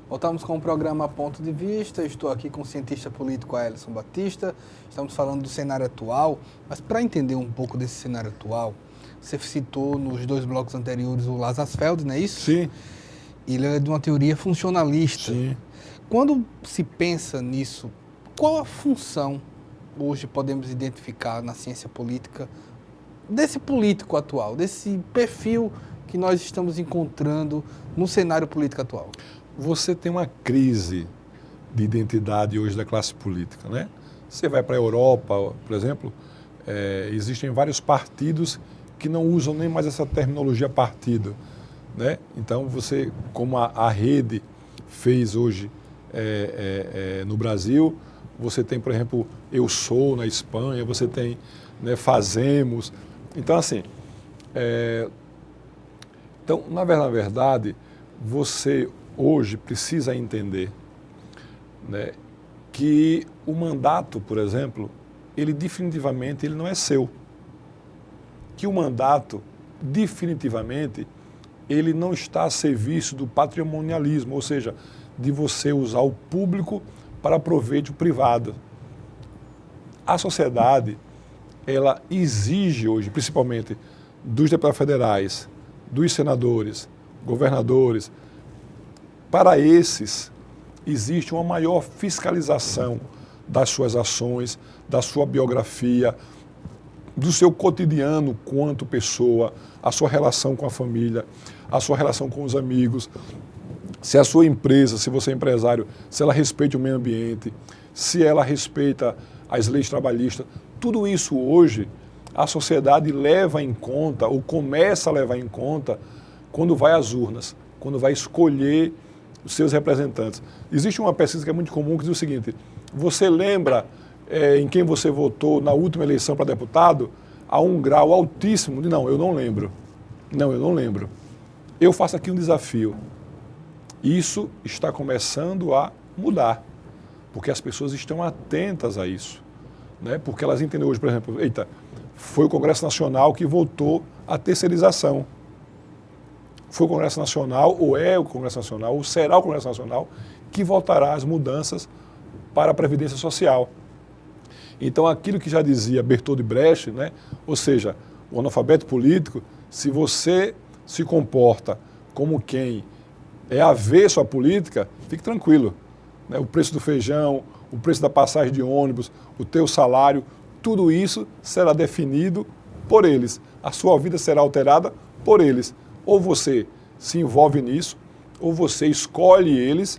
Voltamos com o programa Ponto de Vista. Estou aqui com o cientista político Aelson Batista. Estamos falando do cenário atual, mas para entender um pouco desse cenário atual, você citou nos 2 blocos anteriores o Lazarsfeld, não é isso? Sim. Ele é de uma teoria funcionalista. Sim. Quando se pensa nisso, qual a função hoje podemos identificar na ciência política desse político atual, desse perfil que nós estamos encontrando no cenário político atual? Você tem uma crise de identidade hoje da classe política, né? Você vai para a Europa, por exemplo, existem vários partidos que não usam nem mais essa terminologia partido, né? Então você, como a rede fez hoje no Brasil, você tem, por exemplo, Eu Sou na Espanha, você tem, né, Fazemos. Então, assim, então, na verdade, você hoje precisa entender, né, que o mandato, por exemplo, ele definitivamente ele não é seu. Que o mandato, definitivamente, ele não está a serviço do patrimonialismo, ou seja, de você usar o público para proveito privado. A sociedade, ela exige hoje, principalmente dos deputados federais, dos senadores, governadores, para esses existe uma maior fiscalização das suas ações, da sua biografia, do seu cotidiano quanto pessoa, a sua relação com a família, a sua relação com os amigos, se a sua empresa, se você é empresário, se ela respeita o meio ambiente, se ela respeita as leis trabalhistas, tudo isso hoje a sociedade leva em conta, ou começa a levar em conta, quando vai às urnas, quando vai escolher os seus representantes. Existe uma pesquisa que é muito comum que diz o seguinte: você lembra em quem você votou na última eleição para deputado? A um grau altíssimo de não, eu não lembro. Não, eu não lembro. Eu faço aqui um desafio. Isso está começando a mudar, porque as pessoas estão atentas a isso, né? Porque elas entendem hoje, por exemplo, eita, foi o Congresso Nacional que votou a terceirização. Foi o Congresso Nacional, ou é o Congresso Nacional, ou será o Congresso Nacional, que votará as mudanças para a Previdência Social. Então, aquilo que já dizia Bertold Brecht, né? Ou seja, o analfabeto político, se você se comporta como quem é avesso à política, fique tranquilo, né? O preço do feijão, o preço da passagem de ônibus, o teu salário, tudo isso será definido por eles. A sua vida será alterada por eles. Ou você se envolve nisso, ou você escolhe eles,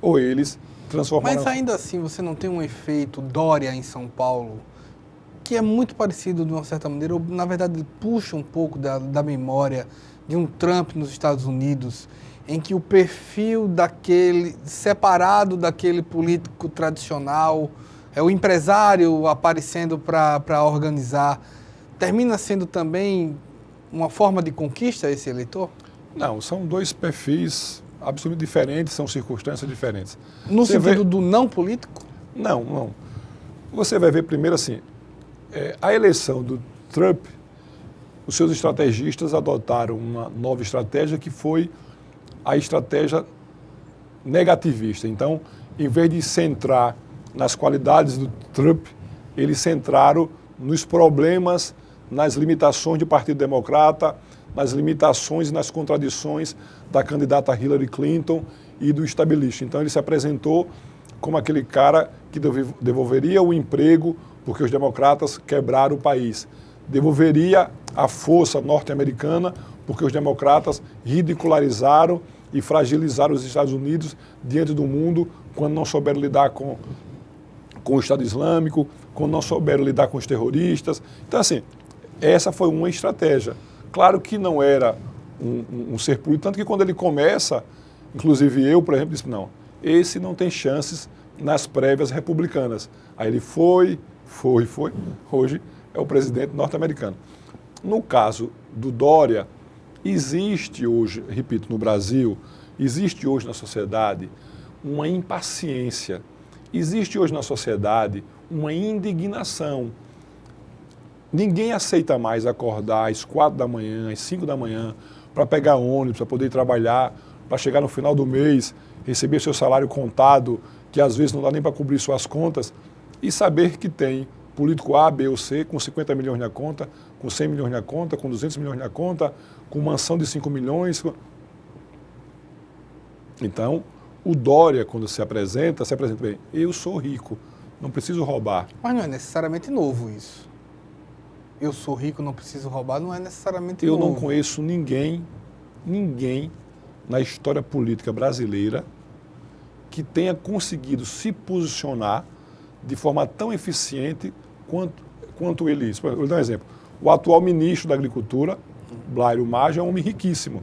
ou eles transformam. Mas ainda assim você não tem um efeito Dória em São Paulo, que é muito parecido de uma certa maneira, ou na verdade puxa um pouco da memória de um Trump nos Estados Unidos, em que o perfil daquele, separado daquele político tradicional, é o empresário aparecendo para organizar, termina sendo também uma forma de conquista esse eleitor? Não, são dois perfis absolutamente diferentes, são circunstâncias diferentes. No sentido do não político? Não. Você vai ver primeiro assim, a eleição do Trump, os seus estrategistas adotaram uma nova estratégia que foi a estratégia negativista. Então, em vez de centrar nas qualidades do Trump, eles centraram nos problemas, nas limitações do Partido Democrata, nas limitações e nas contradições da candidata Hillary Clinton e do establishment. Então ele se apresentou como aquele cara que devolveria o emprego porque os democratas quebraram o país, devolveria a força norte-americana porque os democratas ridicularizaram e fragilizaram os Estados Unidos diante do mundo quando não souberam lidar com o Estado Islâmico, quando não souberam lidar com os terroristas. Então, assim, essa foi uma estratégia. Claro que não era um ser político, tanto que quando ele começa, inclusive eu, por exemplo, disse, não, esse não tem chances nas prévias republicanas. Aí ele foi, hoje é o presidente norte-americano. No caso do Dória, existe hoje, repito, no Brasil, existe hoje na sociedade uma impaciência, existe hoje na sociedade uma indignação. Ninguém aceita mais acordar às 4 da manhã, às 5 da manhã, para pegar ônibus, para poder ir trabalhar, para chegar no final do mês, receber seu salário contado, que às vezes não dá nem para cobrir suas contas, e saber que tem político A, B ou C com 50 milhões na conta, com 100 milhões na conta, com 200 milhões na conta, com mansão de 5 milhões. Então, o Dória, quando se apresenta bem, eu sou rico, não preciso roubar. Mas não é necessariamente novo isso. Eu sou rico, não preciso roubar, não é necessariamente novo. Eu não conheço ninguém na história política brasileira que tenha conseguido se posicionar de forma tão eficiente quanto ele isso. Eu vou dar um exemplo. O atual ministro da Agricultura, Blairo Maggi, é um homem riquíssimo.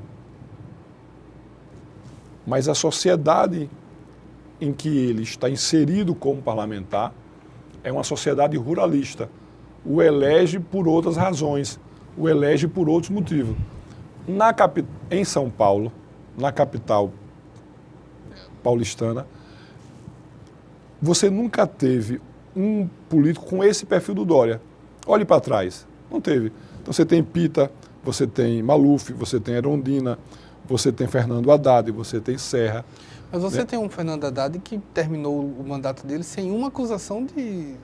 Mas a sociedade em que ele está inserido como parlamentar é uma sociedade ruralista. O elege por outras razões, o elege por outros motivos. Em São Paulo, na capital paulistana, você nunca teve um político com esse perfil do Dória. Olhe para trás, não teve. Então você tem Pita, você tem Maluf, você tem Erundina, você tem Fernando Haddad, você tem Serra. Mas você tem um Fernando Haddad que terminou o mandato dele sem uma acusação de...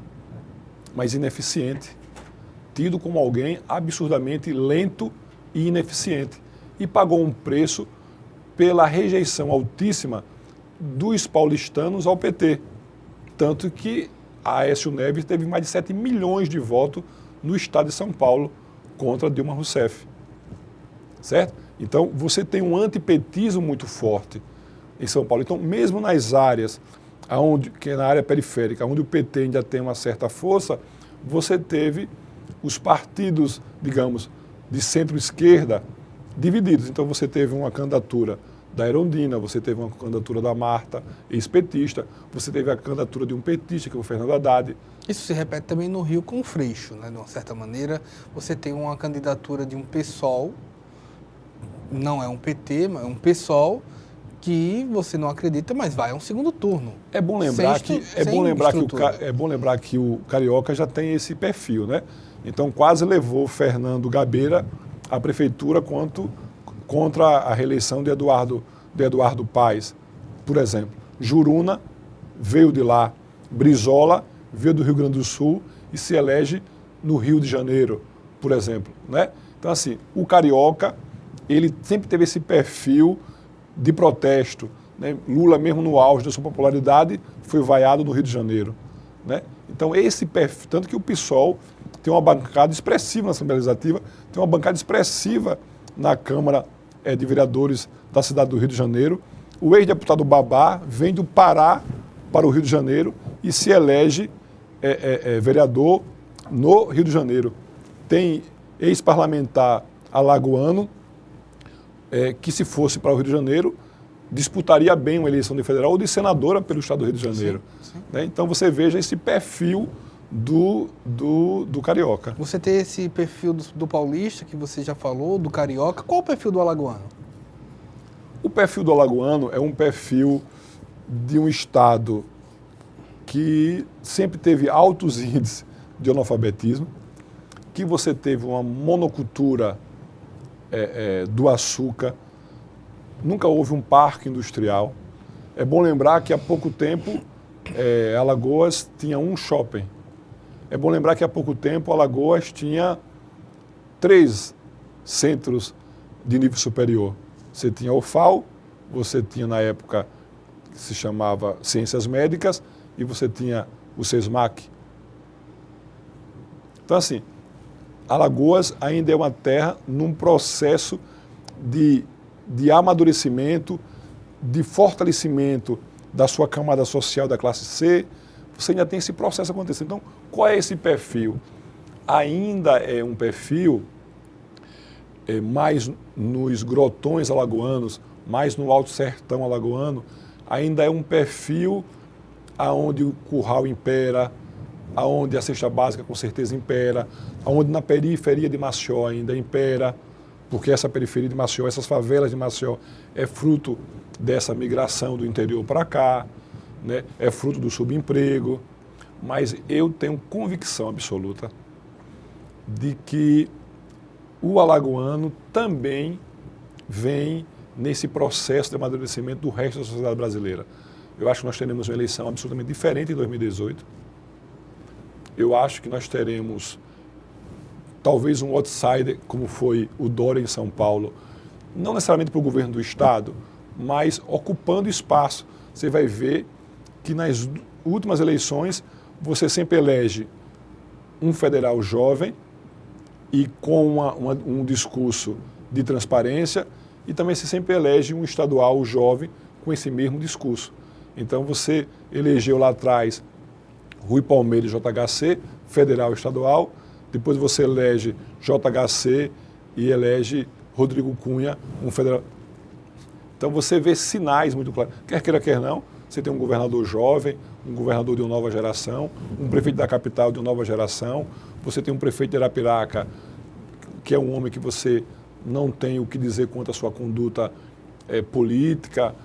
Mas ineficiente, tido como alguém absurdamente lento e ineficiente. E pagou um preço pela rejeição altíssima dos paulistanos ao PT. Tanto que a Aécio Neves teve mais de 7 milhões de votos no estado de São Paulo contra Dilma Rousseff. Certo? Então, você tem um antipetismo muito forte em São Paulo. Então, mesmo nas áreas, que é na área periférica, onde o PT ainda tem uma certa força, você teve os partidos, digamos, de centro-esquerda divididos. Então, você teve uma candidatura da Erundina, você teve uma candidatura da Marta, ex-petista, você teve a candidatura de um petista, que é o Fernando Haddad. Isso se repete também no Rio com o Freixo, né? De uma certa maneira, você tem uma candidatura de um PSOL, não é um PT, mas é um PSOL, que você não acredita, mas vai a um segundo turno. É bom lembrar que o Carioca já tem esse perfil, né? Então quase levou Fernando Gabeira à prefeitura contra a reeleição de Eduardo Paes, por exemplo. Juruna veio de lá, Brizola veio do Rio Grande do Sul e se elege no Rio de Janeiro, por exemplo, né? Então assim, o Carioca, ele sempre teve esse perfil de protesto, né? Lula, mesmo no auge da sua popularidade, foi vaiado no Rio de Janeiro, né? Então esse perfil, tanto que o PSOL tem uma bancada expressiva na Assembleia Legislativa, tem uma bancada expressiva na Câmara de Vereadores da cidade do Rio de Janeiro. O ex-deputado Babá vem do Pará para o Rio de Janeiro e se elege vereador no Rio de Janeiro. Tem ex-parlamentar alagoano que, se fosse para o Rio de Janeiro, disputaria bem uma eleição de federal ou de senadora pelo estado do Rio de Janeiro. Sim. Né? Então você veja esse perfil do Carioca. Você tem esse perfil do paulista, que você já falou, do Carioca. Qual o perfil do alagoano? O perfil do alagoano é um perfil de um estado que sempre teve altos índices de analfabetismo, que você teve uma monocultura do açúcar, nunca houve um parque industrial. É bom lembrar que há pouco tempo Alagoas tinha um shopping. É bom lembrar que há pouco tempo Alagoas tinha 3 centros de nível superior. Você tinha o FAO, você tinha na época que se chamava Ciências Médicas e você tinha o SESMAC. Então assim, Alagoas ainda é uma terra num processo de amadurecimento, de fortalecimento da sua camada social da classe C. Você ainda tem esse processo acontecendo. Então, qual é esse perfil? Ainda é um perfil mais nos grotões alagoanos, mais no alto sertão alagoano, ainda é um perfil aonde o curral impera, aonde a cesta básica com certeza impera, aonde na periferia de Maceió ainda impera, porque essa periferia de Maceió, essas favelas de Maceió é fruto dessa migração do interior para cá, né? É fruto do subemprego, mas eu tenho convicção absoluta de que o alagoano também vem nesse processo de amadurecimento do resto da sociedade brasileira. Eu acho que nós teremos uma eleição absolutamente diferente em 2018. Eu acho que nós teremos talvez um outsider, como foi o Dória em São Paulo, não necessariamente para o governo do Estado, mas ocupando espaço. Você vai ver que nas últimas eleições você sempre elege um federal jovem e com um discurso de transparência, e também você sempre elege um estadual jovem com esse mesmo discurso. Então você elegeu lá atrás Rui Palmeira e JHC, federal e estadual, depois você elege JHC e elege Rodrigo Cunha, um federal. Então você vê sinais muito claros. Quer queira, quer não, você tem um governador jovem, um governador de uma nova geração, um prefeito da capital de uma nova geração, você tem um prefeito de Arapiraca, que é um homem que você não tem o que dizer quanto à sua conduta política,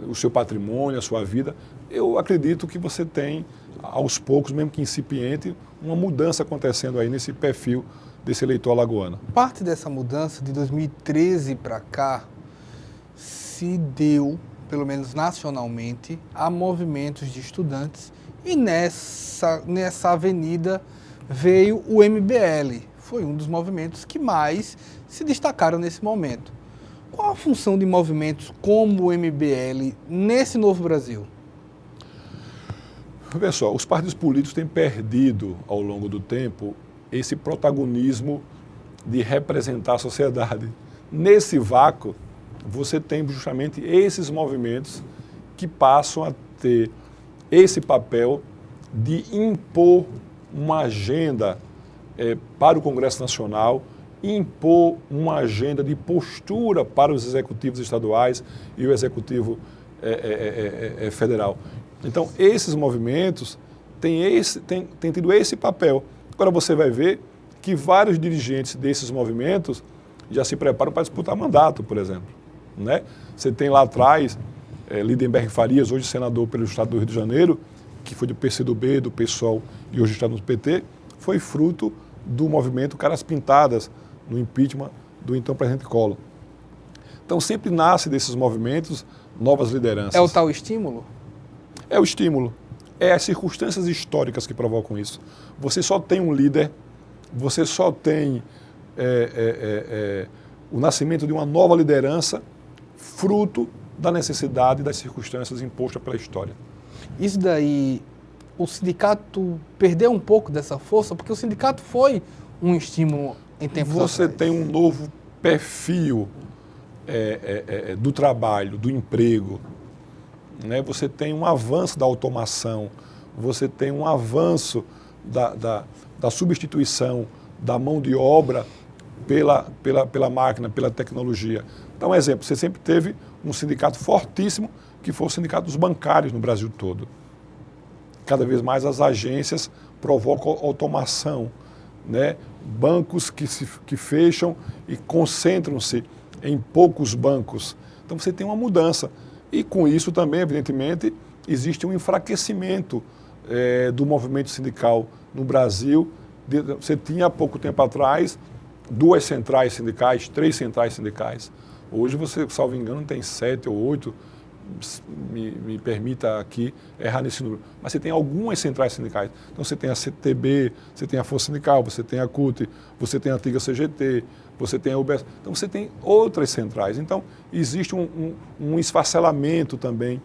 o seu patrimônio, a sua vida. Eu acredito que você tem, aos poucos, mesmo que incipiente, uma mudança acontecendo aí nesse perfil desse eleitor alagoano. Parte dessa mudança de 2013 para cá se deu, pelo menos nacionalmente, a movimentos de estudantes, e nessa avenida veio o MBL. Foi um dos movimentos que mais se destacaram nesse momento. Qual a função de movimentos como o MBL nesse novo Brasil? Pessoal, os partidos políticos têm perdido, ao longo do tempo, esse protagonismo de representar a sociedade. Nesse vácuo, você tem justamente esses movimentos que passam a ter esse papel de impor uma agenda para o Congresso Nacional, impor uma agenda de postura para os executivos estaduais e o executivo federal. Então, esses movimentos têm tido esse papel. Agora você vai ver que vários dirigentes desses movimentos já se preparam para disputar mandato, por exemplo. Né? Você tem lá atrás Lindenberg Farias, hoje senador pelo estado do Rio de Janeiro, que foi do PCdoB, do PSOL e hoje está no PT, foi fruto do movimento Caras Pintadas no impeachment do então presidente Collor. Então sempre nasce desses movimentos novas lideranças. É o tal estímulo? É o estímulo. É as circunstâncias históricas que provocam isso. Você só tem um líder, você só tem o nascimento de uma nova liderança fruto da necessidade e das circunstâncias impostas pela história. Isso daí, o sindicato perdeu um pouco dessa força, porque o sindicato foi um estímulo em tempos atrás. Você tem um novo perfil do trabalho, do emprego, né? Você tem um avanço da automação, você tem um avanço da substituição da mão de obra pela máquina, pela tecnologia. Então, exemplo, você sempre teve um sindicato fortíssimo, que foi o sindicato dos bancários no Brasil todo. Cada vez mais as agências provocam automação, né? Bancos que fecham e concentram-se em poucos bancos. Então você tem uma mudança. E com isso também, evidentemente, existe um enfraquecimento do movimento sindical no Brasil. Você tinha há pouco tempo atrás 2 centrais sindicais, 3 centrais sindicais. Hoje você, salvo engano, tem 7 ou 8, me permita aqui errar nesse número, mas você tem algumas centrais sindicais. Então você tem a CTB, você tem a Força Sindical, você tem a CUT, você tem a antiga CGT, você tem a UBS, então você tem outras centrais. Então existe um esfacelamento também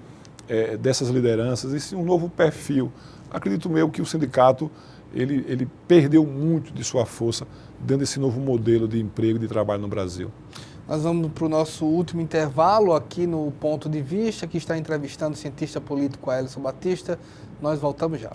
dessas lideranças, e um novo perfil. Acredito meu que o sindicato ele perdeu muito de sua força dentro desse novo modelo de emprego e de trabalho no Brasil. Nós vamos para o nosso último intervalo aqui no Ponto de Vista, que está entrevistando o cientista político Aelson Batista. Nós voltamos já.